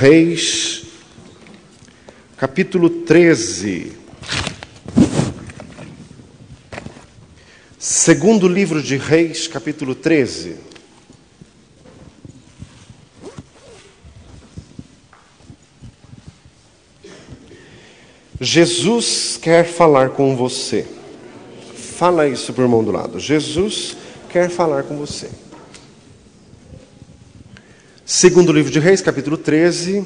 Reis, capítulo 13. Segundo livro de Reis, capítulo 13. Jesus quer falar com você. Fala isso para o irmão do lado. Jesus quer falar com você. Segundo livro de Reis, capítulo 13,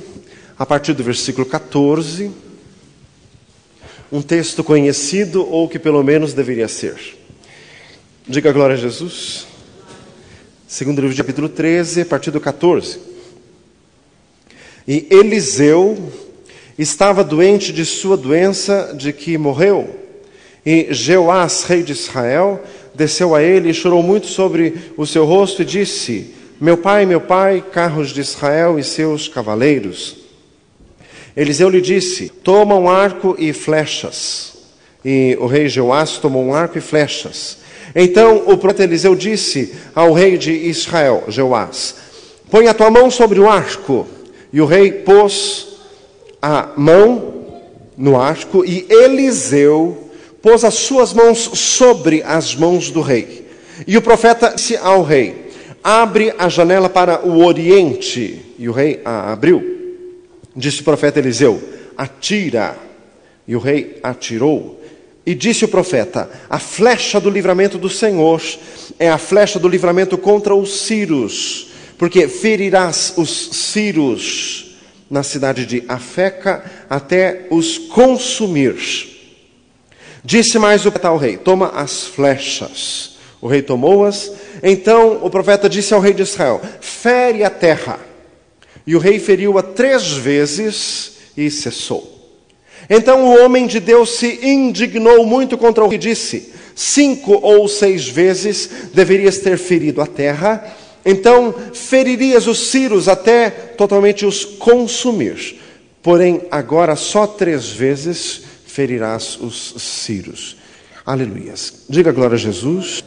a partir do versículo 14. Um texto conhecido, ou que pelo menos deveria ser. Diga glória a Jesus. Segundo livro de capítulo 13, a partir do 14. E Eliseu estava doente de sua doença de que morreu. E Jeoás, rei de Israel, desceu a ele e chorou muito sobre o seu rosto e disse: meu pai, carros de Israel e seus cavaleiros. Eliseu lhe disse: toma um arco e flechas. E o rei Jeoás tomou um arco e flechas. Então o profeta Eliseu disse ao rei de Israel, Jeoás: põe a tua mão sobre o arco. E o rei pôs a mão no arco, e Eliseu pôs as suas mãos sobre as mãos do rei. E o profeta disse ao rei: abre a janela para o oriente. E o rei a abriu. Disse o profeta Eliseu: atira. E o rei atirou. E disse o profeta: a flecha do livramento do Senhor é a flecha do livramento contra os sírios, porque ferirás os sírios na cidade de Afeca até os consumir. Disse mais o profeta ao rei: toma as flechas. O rei tomou-as. Então o profeta disse ao rei de Israel: fere a terra. E o rei feriu-a 3 vezes e cessou. Então o homem de Deus se indignou muito contra o rei e disse: 5 ou 6 vezes deverias ter ferido a terra, então feririas os sírios até totalmente os consumir. Porém agora só 3 vezes ferirás os sírios. Aleluias. Diga glória a Jesus.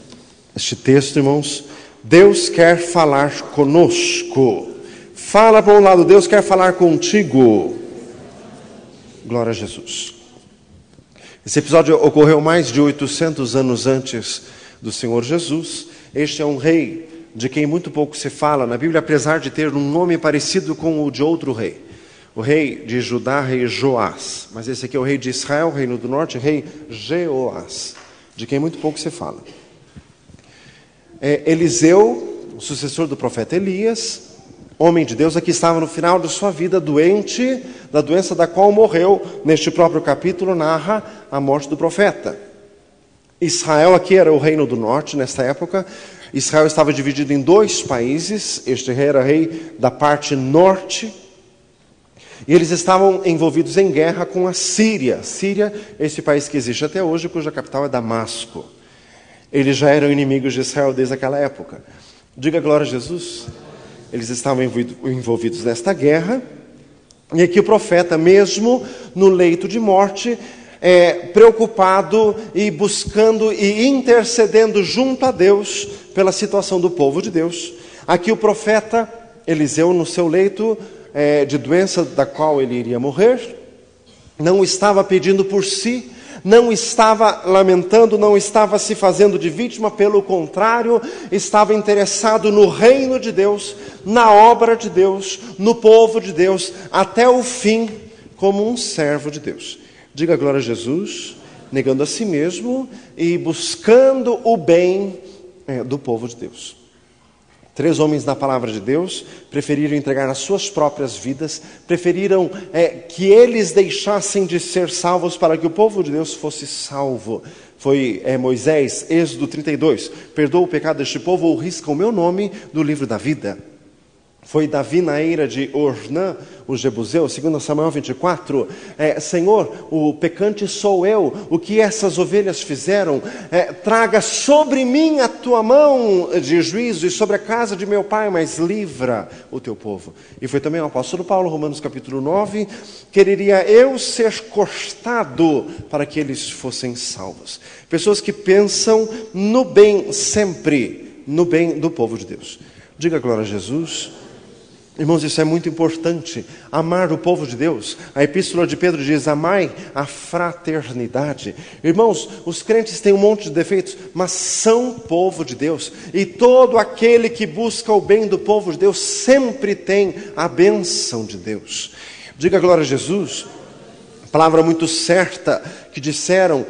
Este texto, irmãos, Deus quer falar conosco. Fala para um lado, Deus quer falar contigo. Glória a Jesus. Esse episódio ocorreu mais de 800 anos antes do Senhor Jesus. Este é um rei de quem muito pouco se fala na Bíblia, apesar de ter um nome parecido com o de outro rei. O rei de Judá, rei Joás. Mas esse aqui é o rei de Israel, reino do norte, rei Jeoás, de quem muito pouco se fala. Eliseu, o sucessor do profeta Elias, homem de Deus, aqui estava no final de sua vida, doente da doença da qual morreu. Neste próprio capítulo narra a morte do profeta. Israel aqui era o reino do norte nesta época. Israel estava dividido em 2 países. Este rei era rei da parte norte. E eles estavam envolvidos em guerra com a Síria. Síria, esse país que existe até hoje, cuja capital é Damasco. Eles já eram inimigos de Israel desde aquela época. Diga glória a Jesus. Eles estavam envolvidos nesta guerra. E aqui o profeta, mesmo no leito de morte, preocupado e buscando e intercedendo junto a Deus pela situação do povo de Deus. Aqui o profeta Eliseu, no seu leito de doença da qual ele iria morrer, não estava pedindo por si, não estava lamentando, não estava se fazendo de vítima, pelo contrário, estava interessado no reino de Deus, na obra de Deus, no povo de Deus, até o fim, como um servo de Deus. Diga glória a Jesus, negando a si mesmo e buscando o bem do povo de Deus. 3 homens da palavra de Deus preferiram entregar as suas próprias vidas, preferiram que eles deixassem de ser salvos para que o povo de Deus fosse salvo. Foi Moisés, Êxodo 32, perdoa o pecado deste povo ou risca o meu nome do livro da vida. Foi Davi na eira de Ornã, o Jebuseu, 2 Samuel 24. Senhor, o pecante sou eu, o que essas ovelhas fizeram? Traga sobre mim a tua mão de juízo e sobre a casa de meu pai, mas livra o teu povo. E foi também o apóstolo Paulo, Romanos capítulo 9, quereria eu ser cortado para que eles fossem salvos. Pessoas que pensam no bem sempre, no bem do povo de Deus. Diga glória a Jesus. Irmãos, isso é muito importante, amar o povo de Deus. A epístola de Pedro diz, amai a fraternidade. Irmãos, os crentes têm um monte de defeitos, mas são povo de Deus. E todo aquele que busca o bem do povo de Deus sempre tem a bênção de Deus. Diga glória a Jesus. Palavra muito certa que disseram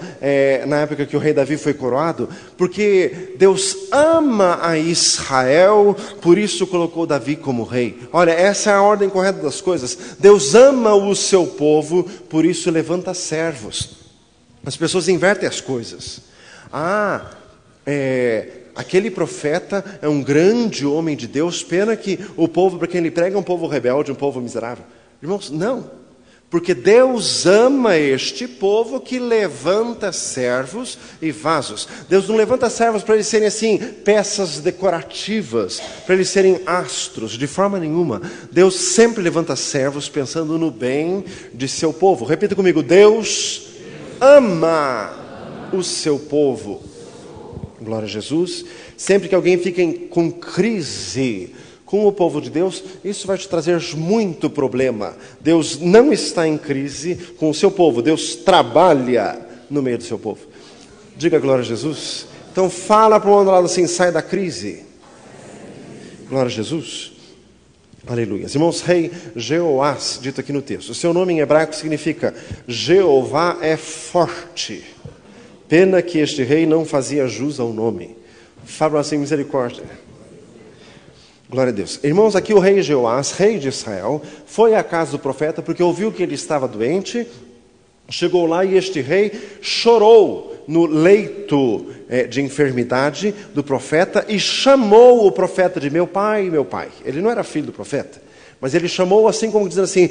na época que o rei Davi foi coroado, porque Deus ama a Israel, por isso colocou Davi como rei. Olha, essa é a ordem correta das coisas. Deus ama o seu povo, por isso levanta servos. As pessoas invertem as coisas. Aquele profeta é um grande homem de Deus, pena que o povo para quem ele prega é um povo rebelde, um povo miserável. Irmãos, não. Porque Deus ama este povo que levanta servos e vasos. Deus não levanta servos para eles serem assim, peças decorativas, para eles serem astros, de forma nenhuma. Deus sempre levanta servos pensando no bem de seu povo. Repita comigo, Deus ama o seu povo. Glória a Jesus. Sempre que alguém fica com crise com o povo de Deus, isso vai te trazer muito problema. Deus não está em crise com o seu povo. Deus trabalha no meio do seu povo. Diga glória a Jesus. Então fala para o outro lado assim, sai da crise. Glória a Jesus. Aleluia. Irmãos, rei Jeoás, dito aqui no texto. O seu nome em hebraico significa Jeová é forte. Pena que este rei não fazia jus ao nome. Fala assim, misericórdia. Glória a Deus. Irmãos, aqui o rei Jeoás, rei de Israel, foi à casa do profeta porque ouviu que ele estava doente. Chegou lá e este rei chorou no leito de enfermidade do profeta e chamou o profeta de meu pai, meu pai. Ele não era filho do profeta, mas ele chamou assim como dizendo assim,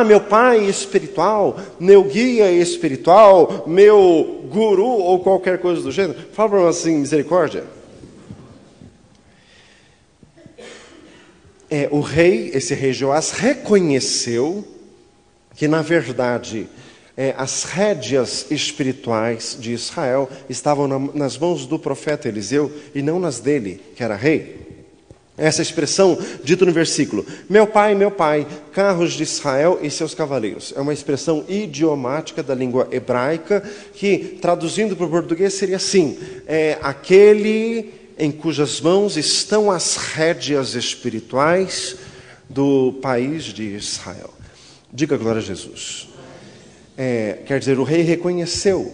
meu pai espiritual, meu guia espiritual, meu guru ou qualquer coisa do gênero. Fala para nós assim, misericórdia. Esse rei Jeoás reconheceu que, na verdade, as rédeas espirituais de Israel estavam nas mãos do profeta Eliseu e não nas dele, que era rei. Essa expressão, dita no versículo, meu pai, carros de Israel e seus cavaleiros. É uma expressão idiomática da língua hebraica que, traduzindo para o português, seria assim, aquele em cujas mãos estão as rédeas espirituais do país de Israel. Diga glória a Jesus. Quer dizer, o rei reconheceu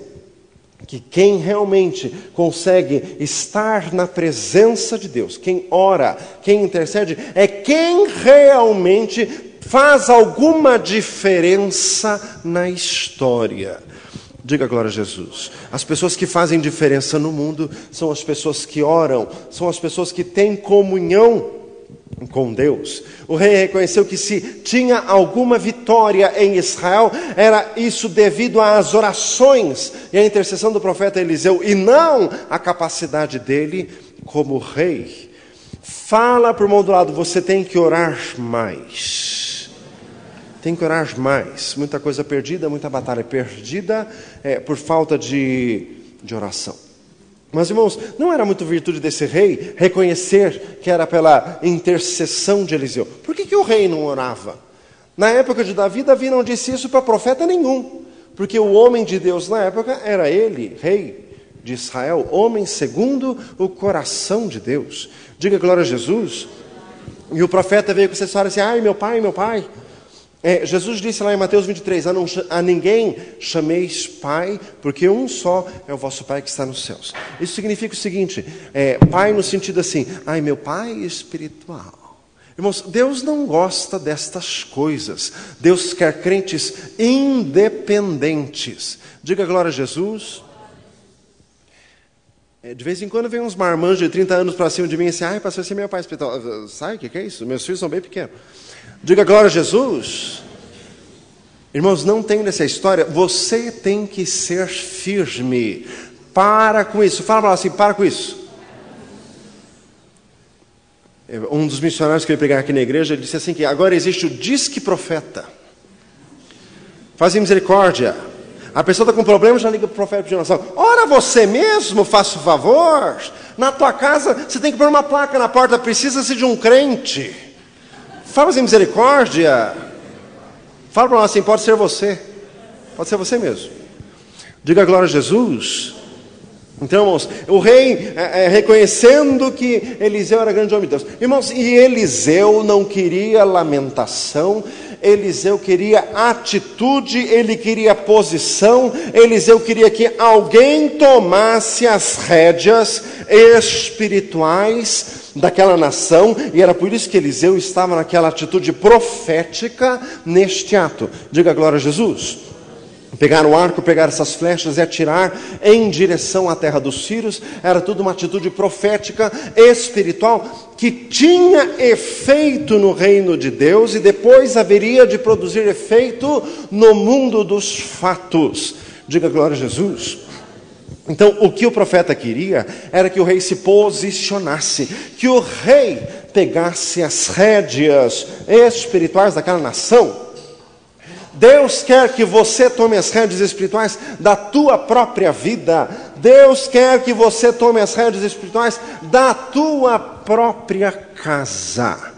que quem realmente consegue estar na presença de Deus, quem ora, quem intercede, é quem realmente faz alguma diferença na história. Diga glória a Jesus. As pessoas que fazem diferença no mundo são as pessoas que oram, são as pessoas que têm comunhão com Deus. O rei reconheceu que se tinha alguma vitória em Israel, era isso devido às orações e à intercessão do profeta Eliseu, e não à capacidade dele como rei. Fala para o irmão do lado, você tem que orar mais. Tem que orar mais. Muita coisa perdida, muita batalha perdida por falta de oração. Mas, irmãos, não era muito virtude desse rei reconhecer que era pela intercessão de Eliseu. Por que o rei não orava? Na época de Davi, Davi não disse isso para profeta nenhum. Porque o homem de Deus na época era ele, rei de Israel, homem segundo o coração de Deus. Diga glória a Jesus. E o profeta veio com essa história assim, ai meu pai. Jesus disse lá em Mateus 23, a ninguém chameis pai, porque um só é o vosso pai que está nos céus. Isso significa o seguinte, pai no sentido assim, ai meu pai espiritual. Irmãos, Deus não gosta destas coisas. Deus quer crentes independentes. Diga glória a Jesus. De vez em quando vem uns marmanjos de 30 anos para cima de mim assim, ai pastor, você é meu pai espiritual. Sai, o que é isso? Meus filhos são bem pequenos. Diga glória a Jesus. Irmãos, não tem nessa história. Você tem que ser firme. Para com isso. Fala para lá assim, para com isso. Um dos missionários que veio pregar aqui na igreja, ele disse assim que agora existe o disque profeta. Fazem misericórdia. A pessoa está com problema, já liga para o profeta de oração. Ora você mesmo, faça o favor. Na tua casa, você tem que pôr uma placa na porta, precisa-se de um crente. Fala assim, misericórdia. Fala para nós assim, pode ser você. Pode ser você mesmo. Diga glória a Jesus. Então, irmãos, o rei reconhecendo que Eliseu era grande homem de Deus. Irmãos, e Eliseu não queria lamentação, Eliseu queria atitude, ele queria posição, Eliseu queria que alguém tomasse as rédeas espirituais daquela nação, e era por isso que Eliseu estava naquela atitude profética neste ato. Diga glória a Jesus. Pegar o arco, pegar essas flechas e atirar em direção à terra dos sírios, era tudo uma atitude profética, espiritual, que tinha efeito no reino de Deus e depois haveria de produzir efeito no mundo dos fatos. Diga glória a Jesus. Então, o que o profeta queria era que o rei se posicionasse, que o rei pegasse as rédeas espirituais daquela nação. Deus quer que você tome as rédeas espirituais da tua própria vida. Deus quer que você tome as rédeas espirituais da tua própria casa.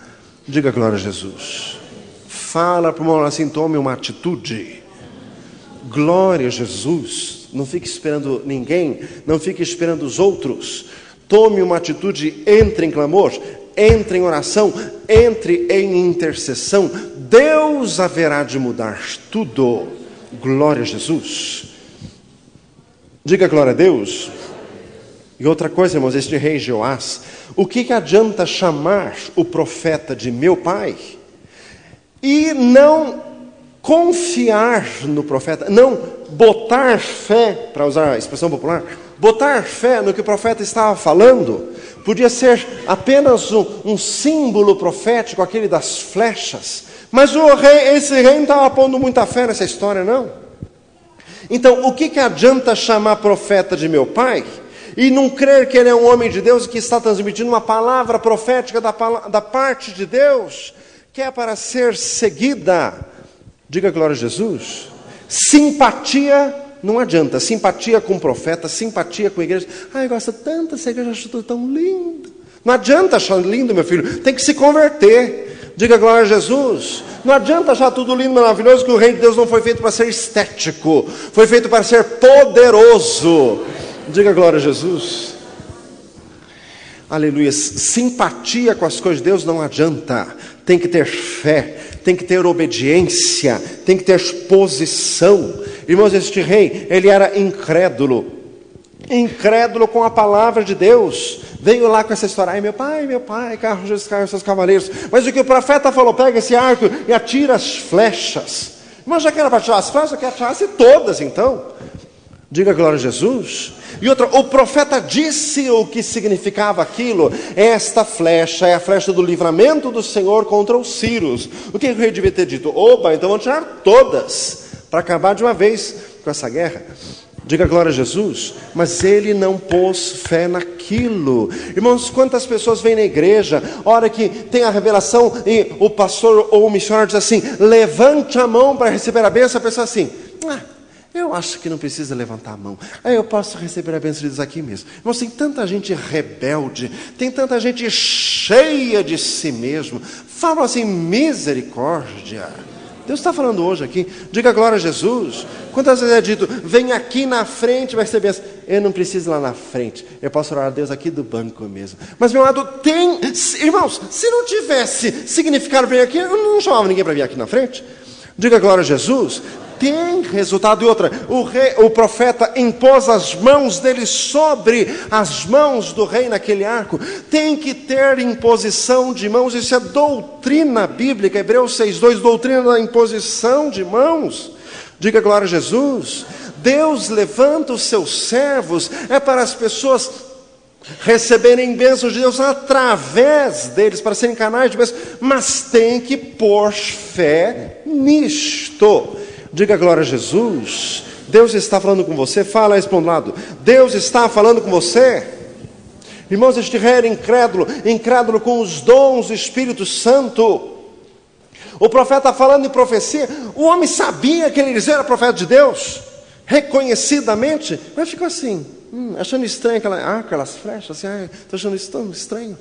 Diga glória a Jesus. Fala para o irmão assim, tome uma atitude. Glória a Jesus. Não fique esperando ninguém, não fique esperando os outros. Tome uma atitude, entre em clamor, entre em oração, entre em intercessão. Deus haverá de mudar tudo. Glória a Jesus. Diga glória a Deus. E outra coisa, irmãos, este rei Joás, o que adianta chamar o profeta de meu pai e não confiar no profeta, não botar fé, para usar a expressão popular, botar fé no que o profeta estava falando? Podia ser apenas um símbolo profético, aquele das flechas, mas esse rei não estava pondo muita fé nessa história, não. Então, o que adianta chamar profeta de meu pai e não crer que ele é um homem de Deus que está transmitindo uma palavra profética da parte de Deus, que é para ser seguida? Diga glória a Jesus. Simpatia não adianta. Simpatia com o profeta, simpatia com a igreja. Eu gosto tanto dessa igreja, acho tudo tão lindo. Não adianta achar lindo, meu filho. Tem que se converter. Diga glória a Jesus. Não adianta achar tudo lindo, maravilhoso, que o reino de Deus não foi feito para ser estético. Foi feito para ser poderoso. Diga glória a Jesus. Aleluia. Simpatia com as coisas de Deus não adianta. Tem que ter fé, tem que ter obediência, tem que ter posição. Irmãos, este rei, ele era incrédulo com a palavra de Deus. Veio lá com essa história, ai meu pai, carros, seus cavaleiros. Mas o que o profeta falou, pega esse arco e atira as flechas. Mas já que era para atirar as flechas, eu quero atirasse todas então. Diga glória a Jesus. E outra, o profeta disse o que significava aquilo. Esta flecha é a flecha do livramento do Senhor contra os sírios. O que o rei devia ter dito? Opa, então vamos tirar todas, para acabar de uma vez com essa guerra. Diga glória a Jesus. Mas ele não pôs fé naquilo. Irmãos, quantas pessoas vêm na igreja, hora que tem a revelação e o pastor ou o missionário diz assim, levante a mão para receber a bênção, a pessoa assim, eu acho que não precisa levantar a mão. Eu posso receber a bênção de Deus aqui mesmo. Irmãos, tem tanta gente rebelde, tem tanta gente cheia de si mesmo. Falam assim, misericórdia. Deus está falando hoje aqui. Diga glória a Jesus. Quantas vezes é dito, vem aqui na frente, vai receber bênção. Eu não preciso ir lá na frente. Eu posso orar a Deus aqui do banco mesmo. Mas meu lado tem... Irmãos, se não tivesse significado vir aqui, eu não chamava ninguém para vir aqui na frente. Diga glória a Jesus. Tem resultado. E outra, o profeta impôs as mãos dele sobre as mãos do rei naquele arco. Tem que ter imposição de mãos. Isso é doutrina bíblica. Hebreus 6:2, doutrina da imposição de mãos. Diga glória a Jesus. Deus levanta os seus servos, é para as pessoas receberem bênçãos de Deus através deles, para serem canais de bênção, mas tem que pôr fé nisto. Diga glória a Jesus. Deus está falando com você. Fala isso para um lado. Deus está falando com você. Irmãos, este rei era incrédulo com os dons do Espírito Santo. O profeta falando em profecia, o homem sabia que Eliseu era profeta de Deus, reconhecidamente, mas ficou assim, achando estranho aquelas flechas, assim, estou achando isso tão estranho.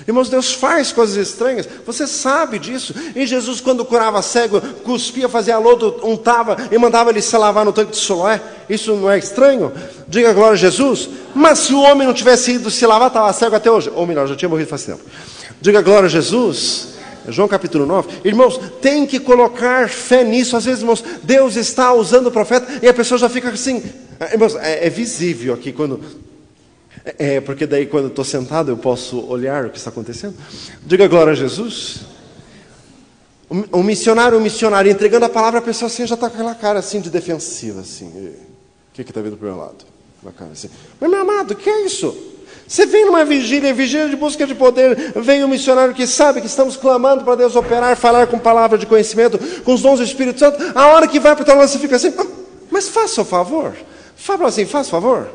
Irmãos, Deus faz coisas estranhas, você sabe disso. E Jesus, quando curava cego, cuspia, fazia lodo, untava e mandava ele se lavar no tanque de Siloé. Isso não é estranho? Diga glória a Jesus. Mas se o homem não tivesse ido se lavar, estava cego até hoje. Ou melhor, já tinha morrido faz tempo. Diga glória a Jesus. João capítulo 9. Irmãos, tem que colocar fé nisso. Às vezes, irmãos, Deus está usando o profeta e a pessoa já fica assim. Irmãos, é visível aqui quando... porque daí quando eu estou sentado eu posso olhar o que está acontecendo. Diga glória a Jesus. Um missionário entregando a palavra, a pessoa assim já está com aquela cara assim de defensiva assim. O que está vindo para o meu lado? Uma cara assim. Mas meu amado, o que é isso? Você vem numa vigília de busca de poder, vem um missionário que sabe que estamos clamando para Deus operar, falar com palavra de conhecimento, com os dons do Espírito Santo. A hora que vai para o teu lado você fica assim, mas faça o favor. Fala assim, faça o favor.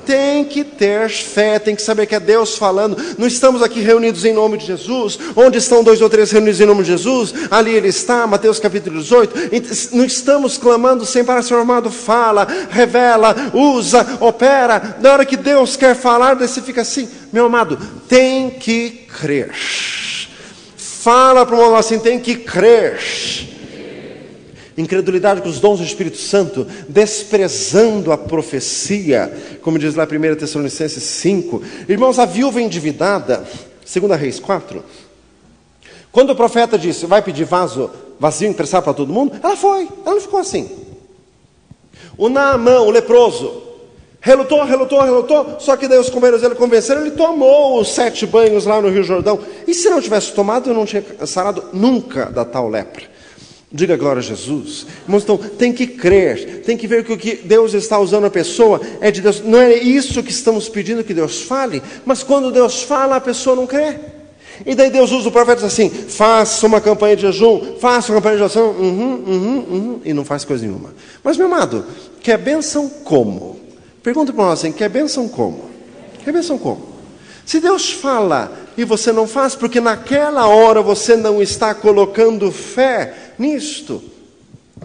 Tem que ter fé, tem que saber que é Deus falando. Não estamos aqui reunidos em nome de Jesus. Onde estão 2 ou 3 reunidos em nome de Jesus? Ali Ele está, Mateus capítulo 18. Não estamos clamando sem parar, Senhor amado, fala, revela, usa, opera. Na hora que Deus quer falar, você fica assim, meu amado, tem que crer. Fala para o irmão assim, tem que crer. Incredulidade com os dons do Espírito Santo, desprezando a profecia, como diz lá 1 Tessalonicenses 5. Irmãos, a viúva endividada, 2 Reis 4, quando o profeta disse, vai pedir vaso vazio emprestado para todo mundo, ela foi, ela não ficou assim. O Naamã, o leproso, relutou, só que daí os companheiros dele convenceram, ele tomou os 7 banhos lá no Rio Jordão, e se não tivesse tomado, eu não tinha sarado nunca da tal lepra. Diga glória a Jesus. Irmãos, então tem que crer, tem que ver que o que Deus está usando a pessoa é de Deus. Não é isso que estamos pedindo que Deus fale, mas quando Deus fala a pessoa não crê. E daí Deus usa o profeta assim, faça uma campanha de jejum, faça uma campanha de oração, e não faz coisa nenhuma. Mas meu amado, quer bênção como? Pergunta para nós assim, quer bênção como? Quer bênção como? Se Deus fala e você não faz, porque naquela hora você não está colocando fé nisto.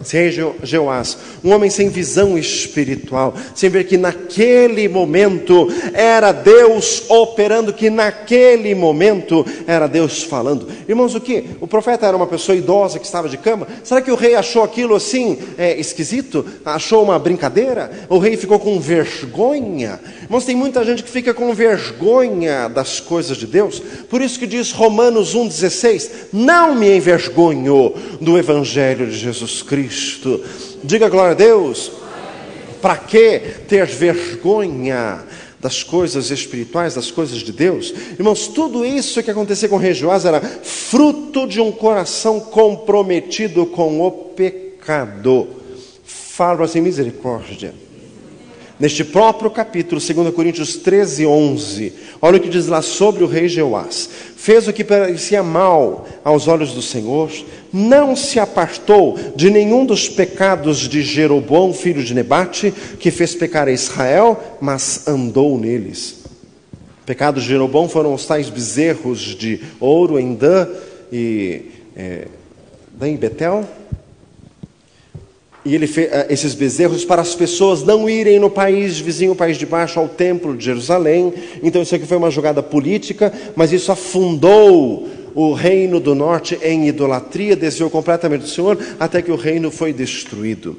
Se é Jeoás, um homem sem visão espiritual, sem ver que naquele momento era Deus operando, que naquele momento era Deus falando. Irmãos, o que? O profeta era uma pessoa idosa que estava de cama? Será que o rei achou aquilo assim esquisito? Achou uma brincadeira? O rei ficou com vergonha? Irmãos, tem muita gente que fica com vergonha das coisas de Deus. Por isso que diz Romanos 1,16, não me envergonho do evangelho de Jesus Cristo. Diga glória a Deus. Para que ter vergonha das coisas espirituais, das coisas de Deus? Irmãos, tudo isso que acontecia com o rei Joás era fruto de um coração comprometido com o pecado. Fala assim, misericórdia. Neste próprio capítulo, 2 Coríntios 13, 11, olha o que diz lá sobre o rei Jeoás. Fez o que parecia mal aos olhos do Senhor, não se apartou de nenhum dos pecados de Jeroboão, filho de Nebate, que fez pecar a Israel, mas andou neles. Pecados de Jeroboão foram os tais bezerros de ouro em Dan e Betel. E ele fez esses bezerros para as pessoas não irem no país vizinho, o país de baixo, ao templo de Jerusalém. Então isso aqui foi uma jogada política, mas isso afundou o reino do norte em idolatria, desviou completamente do Senhor, até que o reino foi destruído.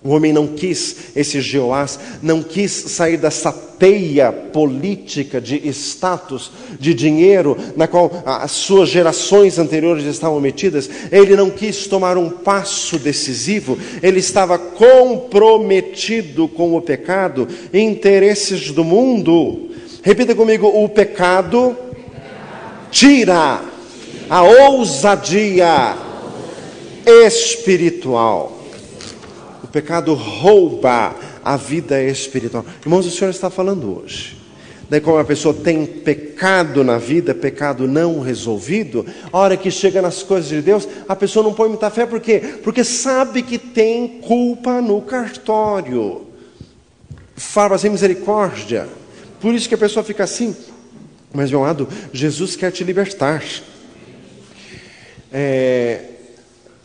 O homem não quis, esse Jeoás, não quis sair dessa teia política de status, de dinheiro, na qual as suas gerações anteriores estavam metidas. Ele não quis tomar um passo decisivo, ele estava comprometido com o pecado, interesses do mundo. Repita comigo, o pecado tira a ousadia espiritual. O pecado rouba a vida espiritual. Irmãos, o Senhor está falando hoje. Daí como a pessoa tem pecado na vida, pecado não resolvido, a hora que chega nas coisas de Deus, a pessoa não põe muita fé. Por quê? Porque sabe que tem culpa no cartório. Fala assim, misericórdia. Por isso que a pessoa fica assim. Mas, meu amado, Jesus quer te libertar.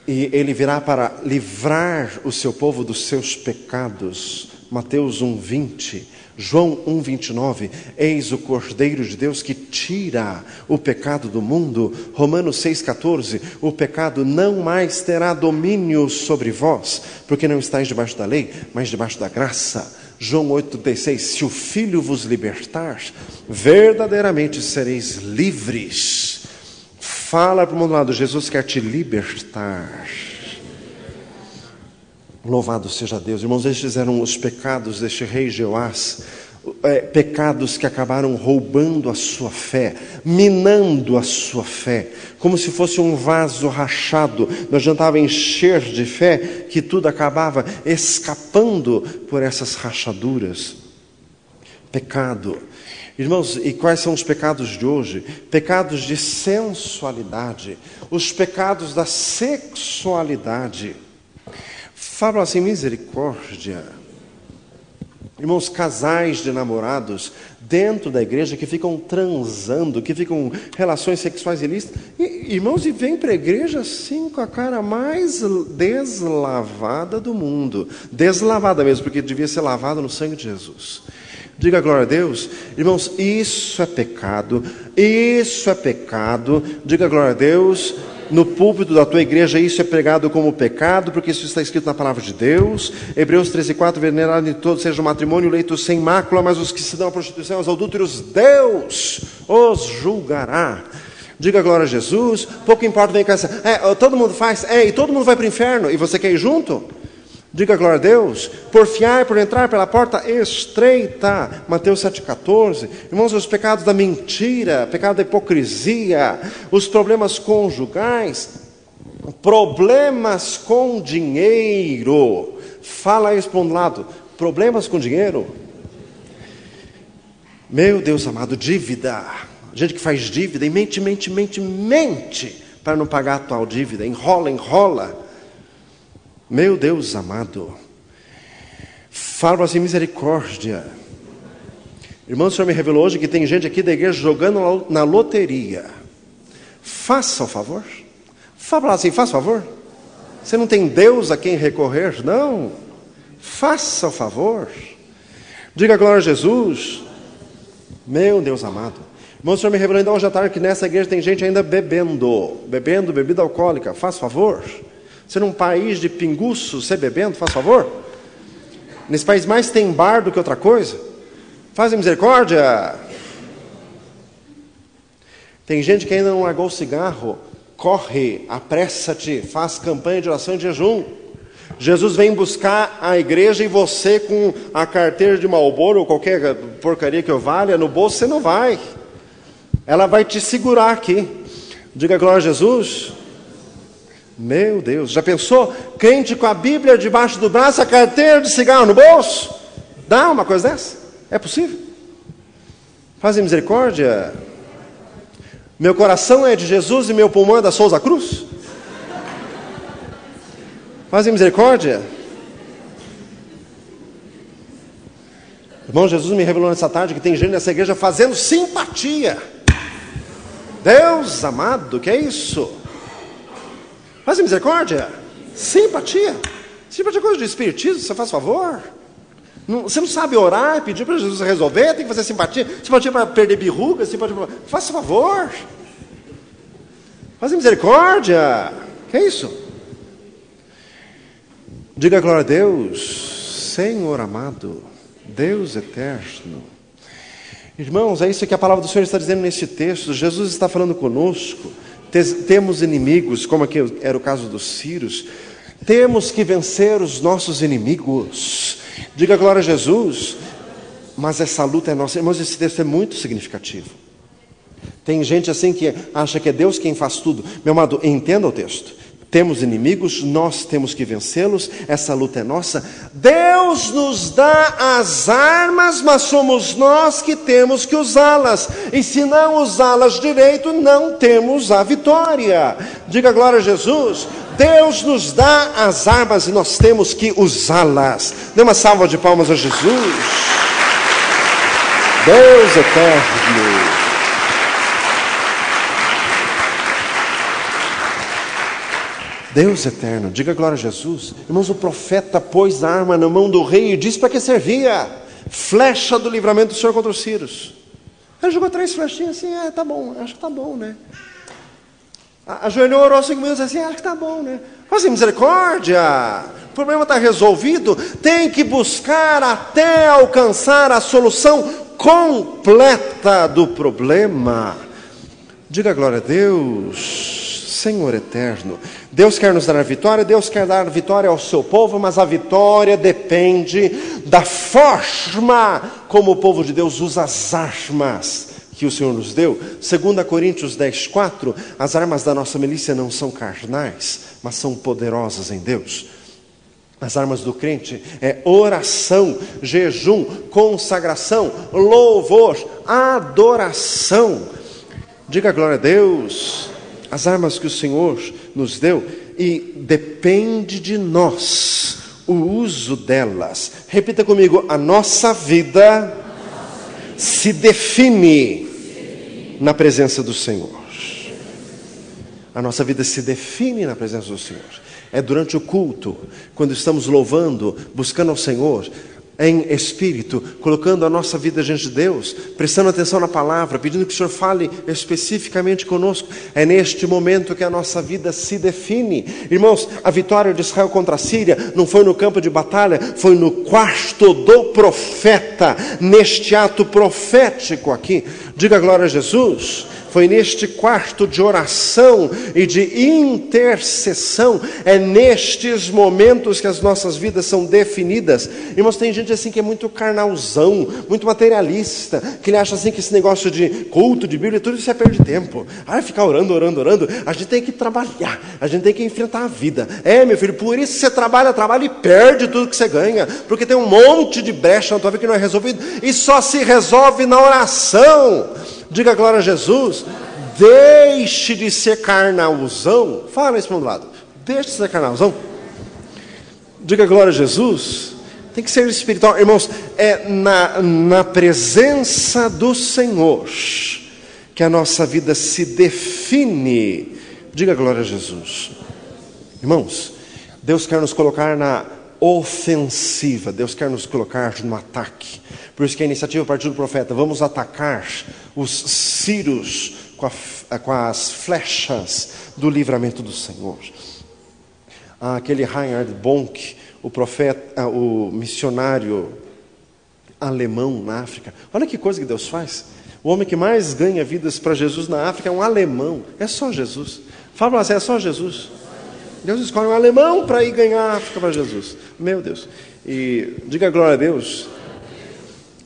E Ele virá para livrar o seu povo dos seus pecados Mateus 1:20, João 1:29, eis o Cordeiro de Deus que tira o pecado do mundo. Romanos 6:14, o pecado não mais terá domínio sobre vós, porque não estáis debaixo da lei, mas debaixo da graça. João 8:36, se o Filho vos libertar, verdadeiramente sereis livres. Fala para o mundo lado, Jesus quer te libertar. Louvado seja Deus. Irmãos, estes eram os pecados deste rei Jeoás, pecados que acabaram roubando a sua fé, minando a sua fé, como se fosse um vaso rachado. Não adiantava encher de fé, que tudo acabava escapando por essas rachaduras. Pecado. Irmãos, e quais são os pecados de hoje? Pecados de sensualidade, os pecados da sexualidade. Fala assim, misericórdia. Irmãos, casais de namorados dentro da igreja que ficam transando, que ficam relações sexuais ilícitas. Irmãos, e vem para a igreja assim com a cara mais deslavada do mundo. Deslavada mesmo, porque devia ser lavada no sangue de Jesus. Diga glória a Deus. Irmãos, isso é pecado. Isso é pecado. Diga glória a Deus. No púlpito da tua igreja isso é pregado como pecado, porque isso está escrito na palavra de Deus. Hebreus 13:4, venerado de todos seja o matrimônio, leito sem mácula, mas os que se dão à prostituição, aos adúlteros, Deus os julgará. Diga glória a Jesus. Pouco importa, vem cá, todo mundo faz, e todo mundo vai para o inferno, e você quer ir junto? Diga glória a Deus. Porfiar por entrar pela porta estreita. Mateus 7,14. Irmãos, os pecados da mentira, pecado da hipocrisia, os problemas conjugais, problemas com dinheiro. Fala isso para um lado. Problemas com dinheiro. Meu Deus amado, dívida. Gente que faz dívida e mente para não pagar a tal dívida. Enrola. Meu Deus amado, fala assim, misericórdia. Irmão, o Senhor me revelou hoje que tem gente aqui da igreja jogando na loteria. Faça o favor. Fala assim, faça o favor. Você não tem Deus a quem recorrer? Não. Faça o favor. Diga glória a Jesus. Meu Deus amado. Irmão, o Senhor me revelou ainda hoje à tarde que nessa igreja tem gente ainda bebendo bebida alcoólica. Faça o favor. Você num país de pinguço, você bebendo, faz favor? Nesse país mais tem bar do que outra coisa. Faz misericórdia. Tem gente que ainda não largou o cigarro. Corre, apressa-te, faz campanha de oração e de jejum. Jesus vem buscar a igreja e você com a carteira de Marlboro ou qualquer porcaria que eu valha no bolso, você não vai. Ela vai te segurar aqui. Diga glória a Jesus. Meu Deus, já pensou? Crente com a Bíblia debaixo do braço, a carteira de cigarro no bolso? Dá uma coisa dessa? É possível? Fazem misericórdia? Meu coração é de Jesus e meu pulmão é da Souza Cruz? Fazem misericórdia? Irmão, Jesus me revelou nessa tarde que tem gente nessa igreja fazendo simpatia. Deus amado, que é isso? Faz misericórdia? Simpatia. Simpatia é coisa de espiritismo, você faz favor. Você não sabe orar, pedir para Jesus resolver, tem que fazer simpatia. Simpatia para perder birruga, simpatia para... Faça favor. Faz misericórdia. Que é isso? Diga glória a Deus. Senhor amado, Deus eterno. Irmãos, é isso que a palavra do Senhor está dizendo nesse texto. Jesus está falando conosco. Temos inimigos, como aqui era o caso dos sírios. Temos que vencer os nossos inimigos. Diga glória a Jesus. Mas essa luta é nossa. Irmãos, esse texto é muito significativo. Tem gente assim que acha que é Deus quem faz tudo. Meu amado, entenda o texto. Temos inimigos, nós temos que vencê-los, essa luta é nossa. Deus nos dá as armas, mas somos nós que temos que usá-las. E se não usá-las direito, não temos a vitória. Diga glória a Jesus. Deus nos dá as armas e nós temos que usá-las. Dê uma salva de palmas a Jesus. Deus eterno. Deus eterno, diga glória a Jesus. Irmãos, o profeta pôs a arma na mão do rei e disse para que servia. Flecha do livramento do Senhor contra os sírios. Ele jogou 3 flechinhas assim, tá bom, acho que tá bom, né? Ajoelhou, orou 5 minutos assim, acho que tá bom, né? Fala assim, misericórdia, o problema está resolvido, tem que buscar até alcançar a solução completa do problema. Diga glória a Deus, Senhor eterno. Deus quer nos dar a vitória, Deus quer dar a vitória ao seu povo, mas a vitória depende da forma como o povo de Deus usa as armas que o Senhor nos deu. 2 Coríntios 10:4, as armas da nossa milícia não são carnais, mas são poderosas em Deus. As armas do crente é oração, jejum, consagração, louvor, adoração. Diga glória a Deus. As armas que o Senhor nos deu, e depende de nós o uso delas. Repita comigo: a nossa vida se define na presença do Senhor. A nossa vida se define na presença do Senhor. É durante o culto, quando estamos louvando, buscando ao Senhor em espírito, colocando a nossa vida diante de Deus, prestando atenção na palavra, pedindo que o Senhor fale especificamente conosco. É neste momento que a nossa vida se define. Irmãos, a vitória de Israel contra a Síria não foi no campo de batalha, foi no quarto do profeta, neste ato profético aqui. Diga glória a Jesus. Foi neste quarto de oração e de intercessão, é nestes momentos que as nossas vidas são definidas. Irmãos, tem gente assim que é muito carnalzão, muito materialista, que ele acha assim que esse negócio de culto, de Bíblia, tudo isso é perda de tempo. Ficar orando, a gente tem que trabalhar, a gente tem que enfrentar a vida. Meu filho, por isso você trabalha e perde tudo que você ganha, porque tem um monte de brecha na tua vida que não é resolvido, e só se resolve na oração. Diga glória a Jesus. Deixe de ser carnalzão. Fala isso para um lado. Deixe de ser carnalzão. Diga glória a Jesus. Tem que ser espiritual. Irmãos, é na presença do Senhor que a nossa vida se define. Diga glória a Jesus. Irmãos, Deus quer nos colocar na ofensiva. Deus quer nos colocar no ataque. Por isso que a iniciativa partiu do profeta: vamos atacar os sírios com as flechas do livramento do Senhor. Aquele Reinhard Bonk, o profeta, o missionário alemão na África. Olha que coisa que Deus faz. O homem que mais ganha vidas para Jesus na África é um alemão. É só Jesus. Fala assim, é só Jesus. Deus escolhe um alemão para ir ganhar a África para Jesus. Meu Deus. E diga glória a Deus.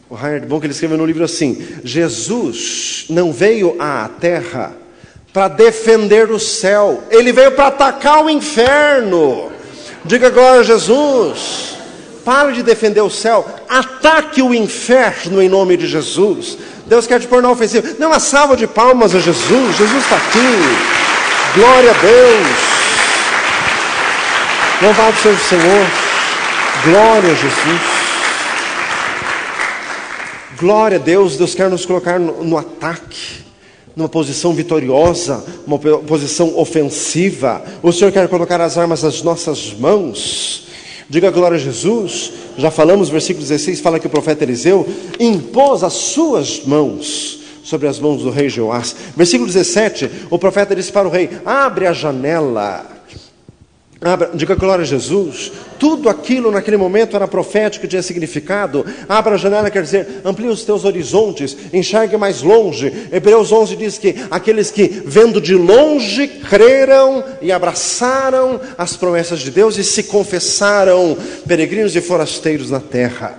O Reinhard Bonk, ele escreveu no livro assim: Jesus não veio à terra para defender o céu, ele veio para atacar o inferno. Diga glória a Jesus. Pare de defender o céu, ataque o inferno em nome de Jesus. Deus quer te pôr na ofensiva. Não, uma salva de palmas a Jesus. Jesus está aqui. Glória a Deus. Louvado seja o Senhor. Glória a Jesus. Glória a Deus. Deus quer nos colocar no ataque, numa posição vitoriosa, uma posição ofensiva. O Senhor quer colocar as armas nas nossas mãos. Diga glória a Jesus. Já falamos, versículo 16, fala que o profeta Eliseu impôs as suas mãos sobre as mãos do rei Joás. Versículo 17, o profeta disse para o rei: abre a janela. Diga glória a Jesus. Tudo aquilo naquele momento era profético, tinha significado. Abra a janela quer dizer, amplie os teus horizontes, enxergue mais longe. Hebreus 11 diz que aqueles que vendo de longe creram e abraçaram as promessas de Deus e se confessaram peregrinos e forasteiros na terra.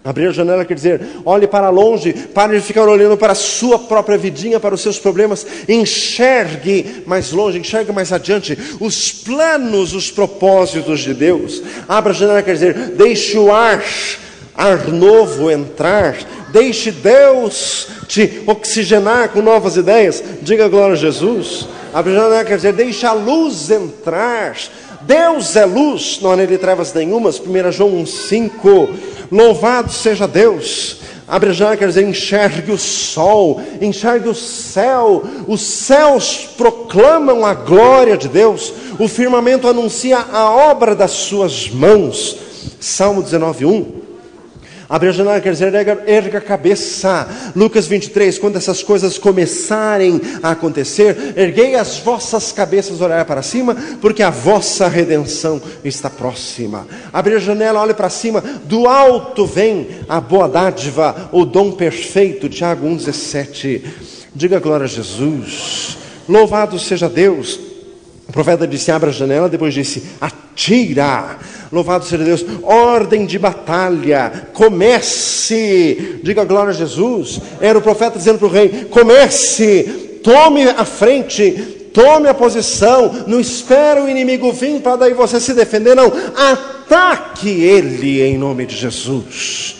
Abrir a janela quer dizer, olhe para longe, pare de ficar olhando para a sua própria vidinha, para os seus problemas, enxergue mais longe, enxergue mais adiante os planos, os propósitos de Deus. Abra a janela quer dizer, deixe o ar novo entrar, deixe Deus te oxigenar com novas ideias. Diga glória a Jesus. Abra a janela quer dizer, deixe a luz entrar. Deus é luz, não há nele trevas nenhumas. 1 João 1,5. Louvado seja Deus. Abre a janela quer dizer enxergue o sol, enxergue o céu. Os céus proclamam a glória de Deus. O firmamento anuncia a obra das suas mãos. Salmo 19:1. Abre a janela quer dizer erga a cabeça. Lucas 23, quando essas coisas começarem a acontecer, erguei as vossas cabeças, olhar para cima, porque a vossa redenção está próxima. Abre a janela, olhe para cima, do alto vem a boa dádiva, o dom perfeito. Tiago 1,17. Diga glória a Jesus. Louvado seja Deus. O profeta disse, abra a janela, depois disse, atira. Louvado seja Deus. Ordem de batalha, comece. Diga glória a Jesus. Era o profeta dizendo para o rei, comece, tome a frente, tome a posição. Não espere o inimigo vir para daí você se defender, não. Ataque ele em nome de Jesus.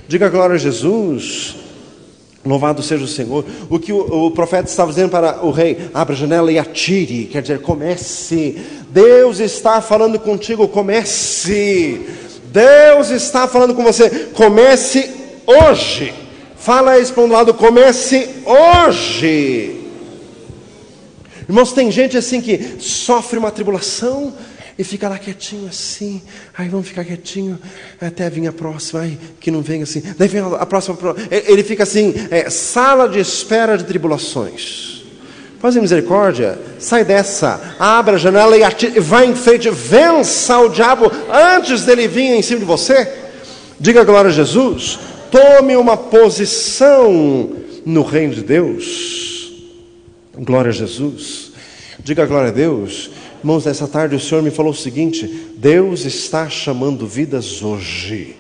Diga glória a Jesus. Louvado seja o Senhor. O que o profeta estava dizendo para o rei, abra a janela e atire, quer dizer, comece. Deus está falando contigo, comece. Deus está falando com você, comece hoje. Fala isso para um lado, comece hoje. Irmãos, tem gente assim que sofre uma tribulação e fica lá quietinho assim. Aí vamos ficar quietinho até vir a próxima. Ai, que não venha assim. Daí vem a próxima. Ele fica assim, sala de espera de tribulações. Faz misericórdia, sai dessa, abra a janela e atire, vai em frente, vença o diabo antes dele vir em cima de você. Diga glória a Jesus. Tome uma posição no reino de Deus. Glória a Jesus. Diga glória a Deus. Irmãos, nessa tarde o Senhor me falou o seguinte: Deus está chamando vidas hoje.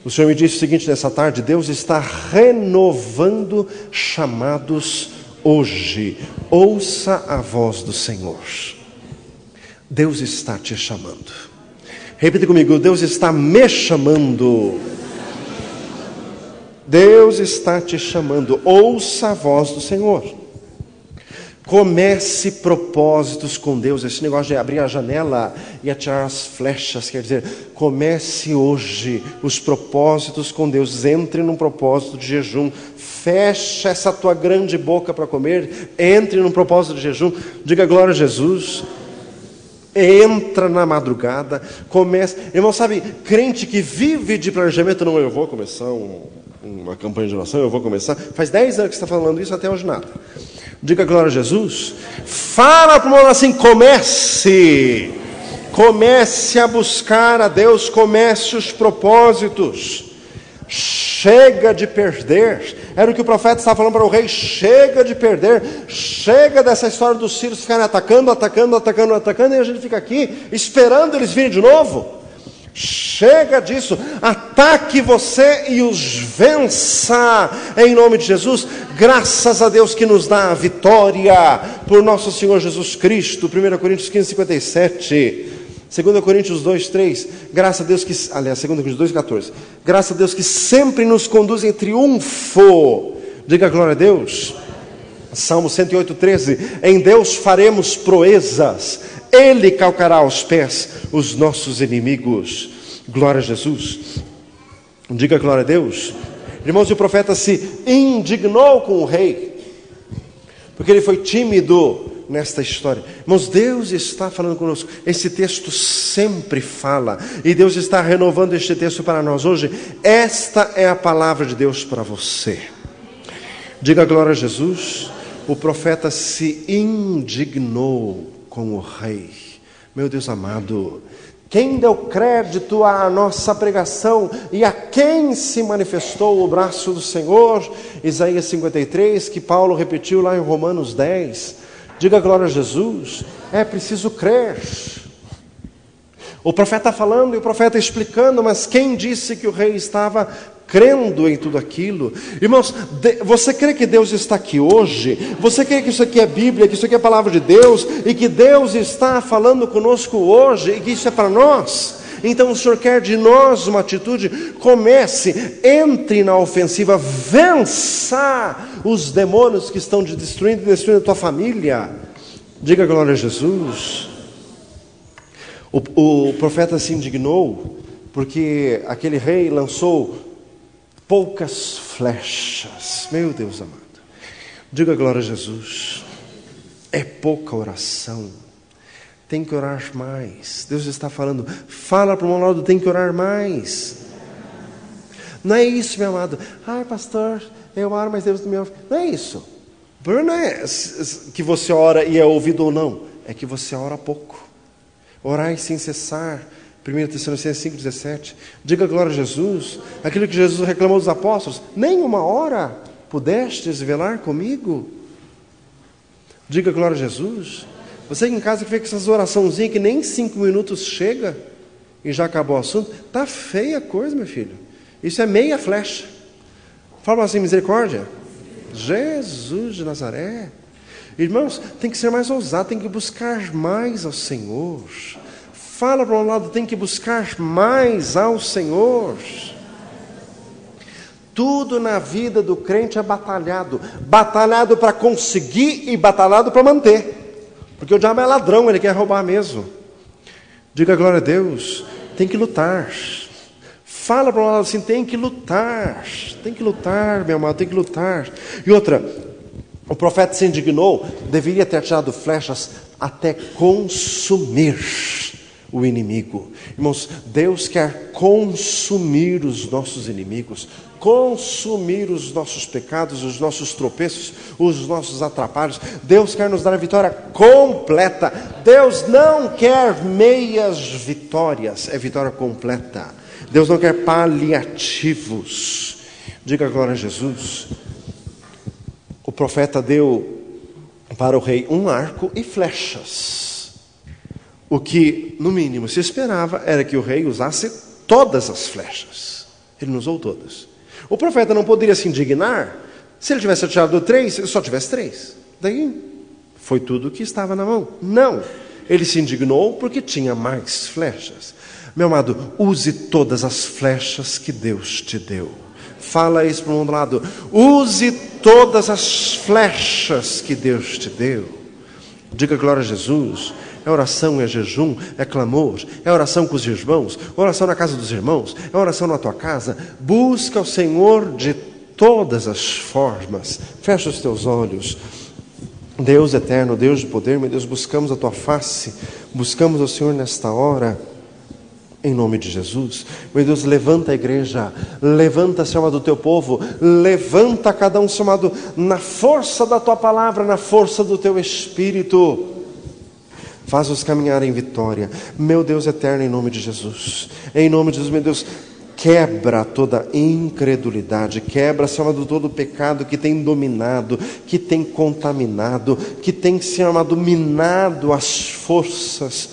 O Senhor me disse o seguinte nessa tarde: Deus está renovando chamados hoje. Ouça a voz do Senhor. Deus está te chamando. Repita comigo: Deus está me chamando. Deus está te chamando. Ouça a voz do Senhor. Comece propósitos com Deus. Esse negócio de abrir a janela e atirar as flechas, quer dizer, comece hoje os propósitos com Deus. Entre num propósito de jejum. Fecha essa tua grande boca para comer. Entre num propósito de jejum. Diga glória a Jesus. Entra na madrugada. Comece. Irmão, sabe, crente que vive de planejamento, não, eu vou começar uma campanha de oração, eu vou começar. Faz 10 anos que você está falando isso, até hoje nada. Diga glória a Jesus. Fala para o irmão assim: comece. Comece a buscar a Deus. Comece os propósitos. Chega de perder. Era o que o profeta estava falando para o rei. Chega de perder. Chega dessa história dos sírios ficarem atacando. E a gente fica aqui esperando eles virem de novo. Chega disso. Ataque você e os vença em nome de Jesus. Graças a Deus que nos dá a vitória por nosso Senhor Jesus Cristo. 1 Coríntios 15:57, 2 Coríntios 2:3. Graças a Deus que, aliás, 2 Coríntios 2:14. Graças a Deus que sempre nos conduz em triunfo. Diga glória a Deus. Salmo 108:13. Em Deus faremos proezas. Ele calcará aos pés os nossos inimigos. Glória a Jesus. Diga glória a Deus. Irmãos, o profeta se indignou com o rei, porque ele foi tímido nesta história. Irmãos, Deus está falando conosco. Esse texto sempre fala, e Deus está renovando este texto para nós hoje. Esta é a palavra de Deus para você. Diga glória a Jesus. O profeta se indignou com o rei. Meu Deus amado, quem deu crédito à nossa pregação e a quem se manifestou o braço do Senhor? Isaías 53, que Paulo repetiu lá em Romanos 10. Diga glória a Jesus. É preciso crer. O profeta falando e o profeta explicando, mas quem disse que o rei estava crendo em tudo aquilo? Irmãos, você crê que Deus está aqui hoje? Você crê que isso aqui é Bíblia, que isso aqui é a palavra de Deus, e que Deus está falando conosco hoje, e que isso é para nós? Então o Senhor quer de nós uma atitude. Comece, entre na ofensiva, vença os demônios que estão te destruindo e destruindo a tua família. Diga glória a Jesus. O profeta se indignou porque aquele rei lançou poucas flechas. Meu Deus amado. Diga glória a Jesus. É pouca oração. Tem que orar mais. Deus está falando. Fala para o meu lado, tem que orar mais. Não é isso, meu amado. Ai, pastor, eu oro, mas Deus não me ouve. Não é isso. O problema não é que você ora e é ouvido ou não. É que você ora pouco. Orai sem cessar. 1 Tessalonicenses 5,17. Diga glória a Jesus. Aquilo que Jesus reclamou dos apóstolos. Nem uma hora pudestes velar comigo. Diga glória a Jesus. Você em casa que fez essas oraçãozinhas que nem 5 minutos chega e já acabou o assunto. Está feia a coisa, meu filho. Isso é meia flecha. Fala assim, misericórdia. Jesus de Nazaré. Irmãos, tem que ser mais ousado, tem que buscar mais ao Senhor. Fala para um lado, tem que buscar mais ao Senhor. Tudo na vida do crente é batalhado. Batalhado para conseguir e batalhado para manter. Porque o diabo é ladrão, ele quer roubar mesmo. Diga glória a Deus. Tem que lutar. Fala para um lado assim, tem que lutar. Tem que lutar, meu amado, tem que lutar. E outra, o profeta se indignou, deveria ter tirado flechas até consumir o inimigo. Irmãos, Deus quer consumir os nossos inimigos, consumir os nossos pecados, os nossos tropeços, os nossos atrapalhos. Deus quer nos dar a vitória completa. Deus não quer meias vitórias, é vitória completa. Deus não quer paliativos. Diga glória a Jesus. O profeta deu para o rei um arco e flechas. O que, no mínimo, se esperava era que o rei usasse todas as flechas. Ele não usou todas. O profeta não poderia se indignar se ele tivesse atirado 3, se ele só tivesse 3. Daí foi tudo o que estava na mão. Não. Ele se indignou porque tinha mais flechas. Meu amado, use todas as flechas que Deus te deu. Fala isso para o outro lado. Use todas as flechas que Deus te deu. Diga glória a Jesus. É oração, é jejum, é clamor, é oração com os irmãos, oração na casa dos irmãos, é oração na tua casa. Busca o Senhor de todas as formas. Fecha os teus olhos. Deus eterno, Deus de poder, meu Deus, buscamos a tua face, buscamos o Senhor nesta hora. Em nome de Jesus, meu Deus, levanta a igreja, levanta, Senhor amado, do teu povo, levanta cada um, Senhor amado, na força da tua palavra, na força do teu Espírito. Faz-os caminhar em vitória, meu Deus eterno, em nome de Jesus. Em nome de Jesus, meu Deus, quebra toda incredulidade, quebra, Senhor amado, todo o pecado que tem dominado, que tem contaminado, que tem, Senhor amado, minado as forças